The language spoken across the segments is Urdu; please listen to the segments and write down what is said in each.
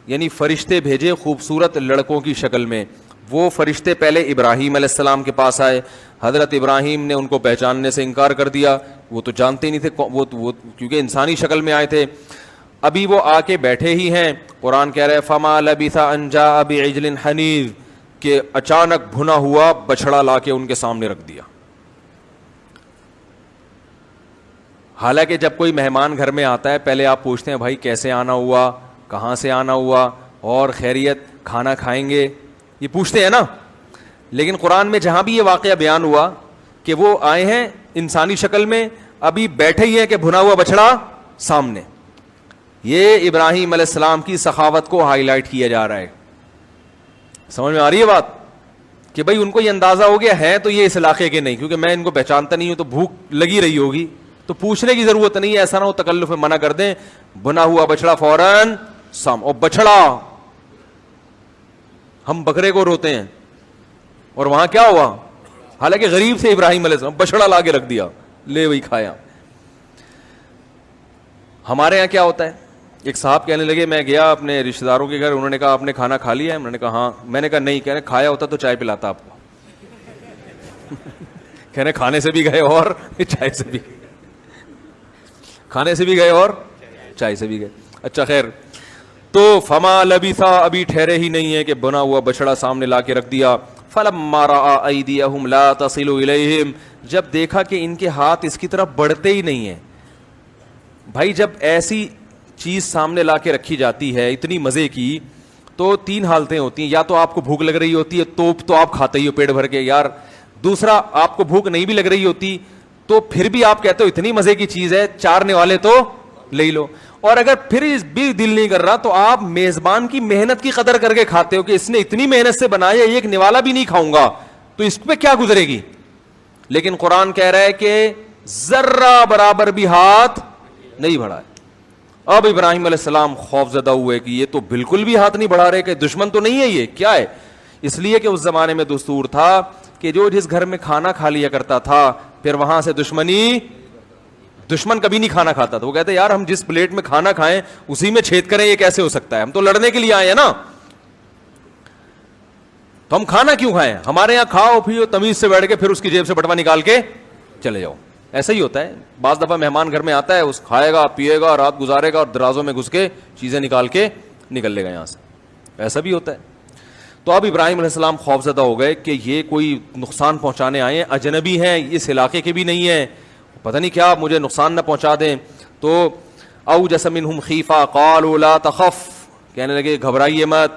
یعنی فرشتے بھیجے خوبصورت لڑکوں کی شکل میں. وہ فرشتے پہلے ابراہیم علیہ السلام کے پاس آئے. حضرت ابراہیم نے ان کو پہچاننے سے انکار کر دیا, وہ تو جانتے نہیں تھے, وہ کیونکہ انسانی شکل میں آئے تھے. ابھی وہ آ کے بیٹھے ہی ہیں, قرآن کہہ رہے فما لبث ان جاء بعجل حنیذ, کہ اچانک بھنا ہوا بچڑا لا کے ان کے سامنے رکھ دیا. حالانکہ جب کوئی مہمان گھر میں آتا ہے پہلے آپ پوچھتے ہیں بھائی کیسے آنا ہوا, کہاں سے آنا ہوا, اور خیریت, کھانا کھائیں گے, یہ پوچھتے ہیں نا. لیکن قرآن میں جہاں بھی یہ واقعہ بیان ہوا کہ وہ آئے ہیں انسانی شکل میں, ابھی بیٹھے ہی ہیں کہ بھنا ہوا بچڑا سامنے. یہ ابراہیم علیہ السلام کی سخاوت کو ہائی لائٹ کیا جا رہا ہے. سمجھ میں آ رہی ہے بات, کہ بھائی ان کو یہ اندازہ ہو گیا ہے تو یہ اس علاقے کے نہیں, کیونکہ میں ان کو پہچانتا نہیں ہوں تو بھوک لگی رہی ہوگی, تو پوچھنے کی ضرورت نہیں ہے. ایسا نہ ہو تکلف میں منع کر دیں, بنا ہوا بچڑا فوراً سام. اور بچڑا, ہم بکرے کو روتے ہیں, اور وہاں کیا ہوا, حالانکہ غریب سے ابراہیم علیہ السلام, بچڑا لا کے رکھ دیا, لے وہی کھایا. ہمارے یہاں کیا ہوتا ہے, ایک صاحب کہنے لگے میں گیا اپنے رشتہ داروں کے گھر, انہوں نے کہا آپ نے کھانا کھا لیا ہے, انہوں نے کہا ہاں. میں نے کہا نہیں, کہہ رہے کھایا ہوتا تو چائے پلاتا آپ کو. کہہ رہے کھانے سے بھی گئے اور چائے سے بھی, کھانے سے بھی گئے اور چائے سے بھی گئے. اچھا خیر, تو فما لبثا, ابھی ٹھہرے ہی نہیں ہے کہ بنا ہوا بچڑا سامنے لا کے رکھ دیا. فلما رأى أيديهم لا تصل إليهم, جب دیکھا کہ ان کے ہاتھ اس کی طرف بڑھتے ہی نہیں ہیں. بھائی جب ایسی چیز سامنے لا کے رکھی جاتی ہے اتنی مزے کی, تو تین حالتیں ہوتی ہیں, یا تو آپ کو بھوک لگ رہی ہوتی ہے تو آپ کھاتے ہی ہو پیٹ بھر کے یار. دوسرا, آپ کو بھوک نہیں بھی لگ رہی ہوتی تو پھر بھی آپ کہتے ہو اتنی مزے کی چیز ہے, چارنے والے تو لے لو. اور اگر پھر بھی دل نہیں کر رہا تو آپ میزبان کی محنت کی قدر کر کے کھاتے ہو کہ اس نے اتنی محنت سے بنایا, ایک نوالا بھی نہیں کھاؤں گا تو اس پہ کیا گزرے گی. لیکن قرآن کہہ رہا ہے کہ ذرہ برابر بھی ہاتھ نہیں بڑھا ہے. اب ابراہیم علیہ السلام خوف زدہ ہوئے کہ یہ تو بالکل بھی ہاتھ نہیں بڑھا رہے, کہ دشمن تو نہیں ہے, یہ کیا ہے. اس لیے کہ اس زمانے میں دستور تھا کہ جو جس گھر میں کھانا کھا لیا کرتا تھا پھر وہاں سے دشمن کبھی نہیں کھانا کھاتا تھا. وہ کہتے یار ہم جس پلیٹ میں کھانا کھائیں اسی میں چھید کریں, یہ کیسے ہو سکتا ہے, ہم تو لڑنے کے لیے آئے ہیں نا, تو ہم کھانا کیوں کھائیں. ہمارے یہاں کھاؤ پیو تمیز سے بیٹھ کے پھر اس کی جیب سے بٹوا نکال کے چلے جاؤ. ایسا ہی ہوتا ہے. بعض دفعہ مہمان گھر میں آتا ہے, اس کھائے گا پیے گا رات گزارے گا اور درازوں میں گھس کے چیزیں نکال کے نکل لے گا یہاں سے, ایسا بھی ہوتا ہے. تو اب ابراہیم علیہ السلام خوف زدہ ہو گئے کہ یہ کوئی نقصان پہنچانے آئے ہیں, اجنبی ہیں, اس علاقے کے بھی نہیں ہیں, پتہ نہیں کیا مجھے نقصان نہ پہنچا دیں. تو اوجس منہم خیفہ قالوا لا تخف, کہنے لگے گھبرائیے مت,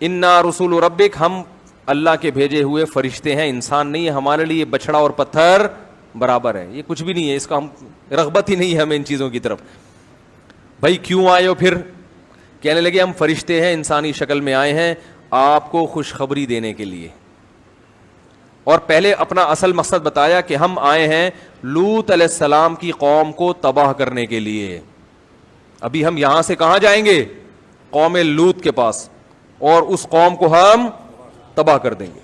انا رسول ربک, ہم اللہ کے بھیجے ہوئے فرشتے ہیں, انسان نہیں ہے, ہمارے لیے بچڑا اور پتھر برابر ہے, یہ کچھ بھی نہیں ہے, اس کا ہم رغبت ہی نہیں ہے ہمیں ان چیزوں کی طرف. بھائی کیوں آئے ہو پھر؟ کہنے لگے ہم فرشتے ہیں, انسانی شکل میں آئے ہیں آپ کو خوشخبری دینے کے لیے. اور پہلے اپنا اصل مقصد بتایا کہ ہم آئے ہیں لوط علیہ السلام کی قوم کو تباہ کرنے کے لیے. ابھی ہم یہاں سے کہاں جائیں گے؟ قوم لوط کے پاس, اور اس قوم کو ہم تباہ کر دیں گے.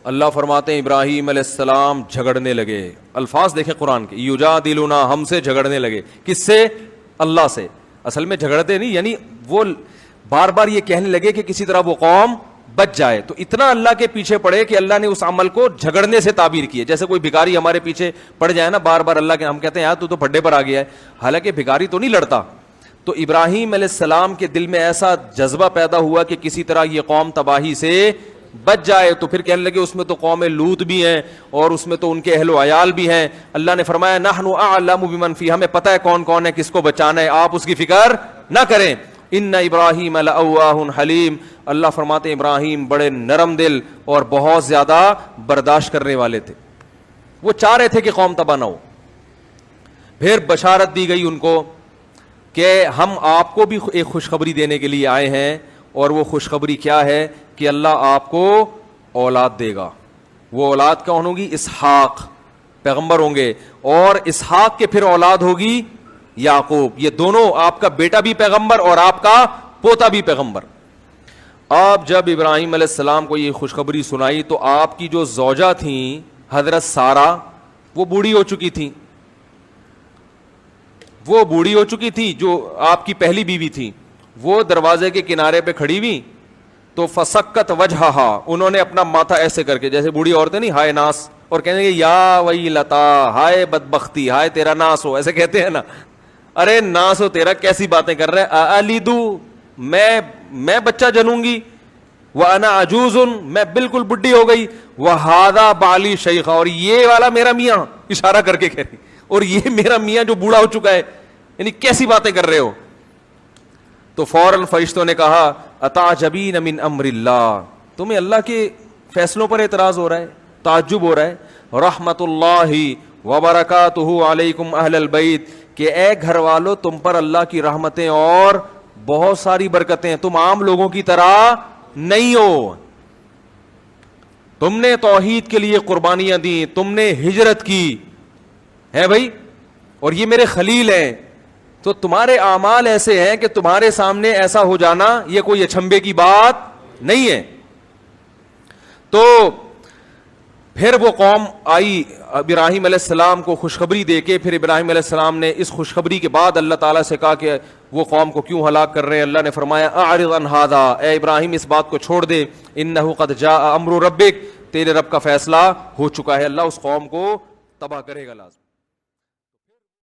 اللہ فرماتے ہیں ابراہیم علیہ السلام جھگڑنے لگے. الفاظ دیکھیں قرآن کے, یجادلونا, ہم سے جھگڑنے لگے. کس سے؟ اللہ سے. اصل میں جھگڑتے نہیں, یعنی وہ بار بار یہ کہنے لگے کہ کسی طرح وہ قوم بچ جائے. تو اتنا اللہ کے پیچھے پڑے کہ اللہ نے اس عمل کو جھگڑنے سے تعبیر کی ہے. جیسے کوئی بھکاری ہمارے پیچھے پڑ جائے نا بار بار اللہ کے, ہم کہتے ہیں یار تو پھڈے پر آ گیا ہے, حالانکہ بھکاری تو نہیں لڑتا. تو ابراہیم علیہ السلام کے دل میں ایسا جذبہ پیدا ہوا کہ کسی طرح یہ قوم تباہی سے بچ جائے. تو پھر کہنے لگے اس میں تو قوم لوط بھی ہیں اور اس میں تو ان کے اہل و عیال بھی ہیں. اللہ نے فرمایا نحن اعلم بمن فی, ہمیں پتہ ہے کون کون ہے, کس کو بچانا ہے, آپ اس کی فکر نہ کریں. ان ابراہیم لأواہ حلیم, اللہ فرماتے ہیں ابراہیم بڑے نرم دل اور بہت زیادہ برداشت کرنے والے تھے. وہ چاہ رہے تھے کہ قوم تباہ نہ ہو. پھر بشارت دی گئی ان کو کہ ہم آپ کو بھی ایک خوشخبری دینے کے لیے آئے ہیں, اور وہ خوشخبری کیا ہے کہ اللہ آپ کو اولاد دے گا. وہ اولاد کون ہوگی؟ اسحاق, پیغمبر ہوں گے, اور اسحاق کے پھر اولاد ہوگی یعقوب. یہ دونوں, آپ کا بیٹا بھی پیغمبر اور آپ کا پوتا بھی پیغمبر. آپ جب ابراہیم علیہ السلام کو یہ خوشخبری سنائی تو آپ کی جو زوجہ تھیں حضرت سارہ, وہ بوڑھی ہو چکی تھیں, جو آپ کی پہلی بیوی تھی. وہ دروازے کے کنارے پہ کھڑی ہوئی تو فسکت وجہہا, انہوں نے اپنا ماتھا ایسے کر کے, جیسے بوڑھی عورتیں نہیں ہائے ناس, اور کہنے گے یا ویلتا, ہائے بدبختی, ہائے تیرا ناس ہو, ایسے کہتے ہیں نا. ارے ناس ہو تیرا, کیسی باتیں کر رہے ہیں, الیدو, میں بچہ جنوں گی, وانا عجوز, میں بالکل بڈھی ہو گئی, وہذا بالی شیخا, اور یہ والا میرا میاں, اشارہ کر کے کہہ رہی, اور یہ میرا میاں جو بوڑھا ہو چکا ہے, یعنی کیسی باتیں کر رہے ہو. تو فوراً فرشتوں نے کہا اتعجبین من امر اللہ, تمہیں اللہ کے فیصلوں پر اعتراض ہو رہا ہے, تعجب ہو رہا ہے. رحمت اللہ وبرکاتہ علیکم اہل البیت, کہ اے گھر والو تم پر اللہ کی رحمتیں اور بہت ساری برکتیں, تم عام لوگوں کی طرح نہیں ہو, تم نے توحید کے لیے قربانیاں دی, تم نے ہجرت کی ہے بھائی, اور یہ میرے خلیل ہیں, تو تمہارے اعمال ایسے ہیں کہ تمہارے سامنے ایسا ہو جانا یہ کوئی اچھمبے کی بات نہیں ہے. تو پھر وہ قوم آئی ابراہیم علیہ السلام کو خوشخبری دے کے, پھر ابراہیم علیہ السلام نے اس خوشخبری کے بعد اللہ تعالیٰ سے کہا کہ وہ قوم کو کیوں ہلاک کر رہے ہیں. اللہ نے فرمایا اعرض عن ھذا, اے ابراہیم اس بات کو چھوڑ دے, انہ قد جاء امر ربک, تیرے رب کا فیصلہ ہو چکا ہے, اللہ اس قوم کو تباہ کرے گا لازم.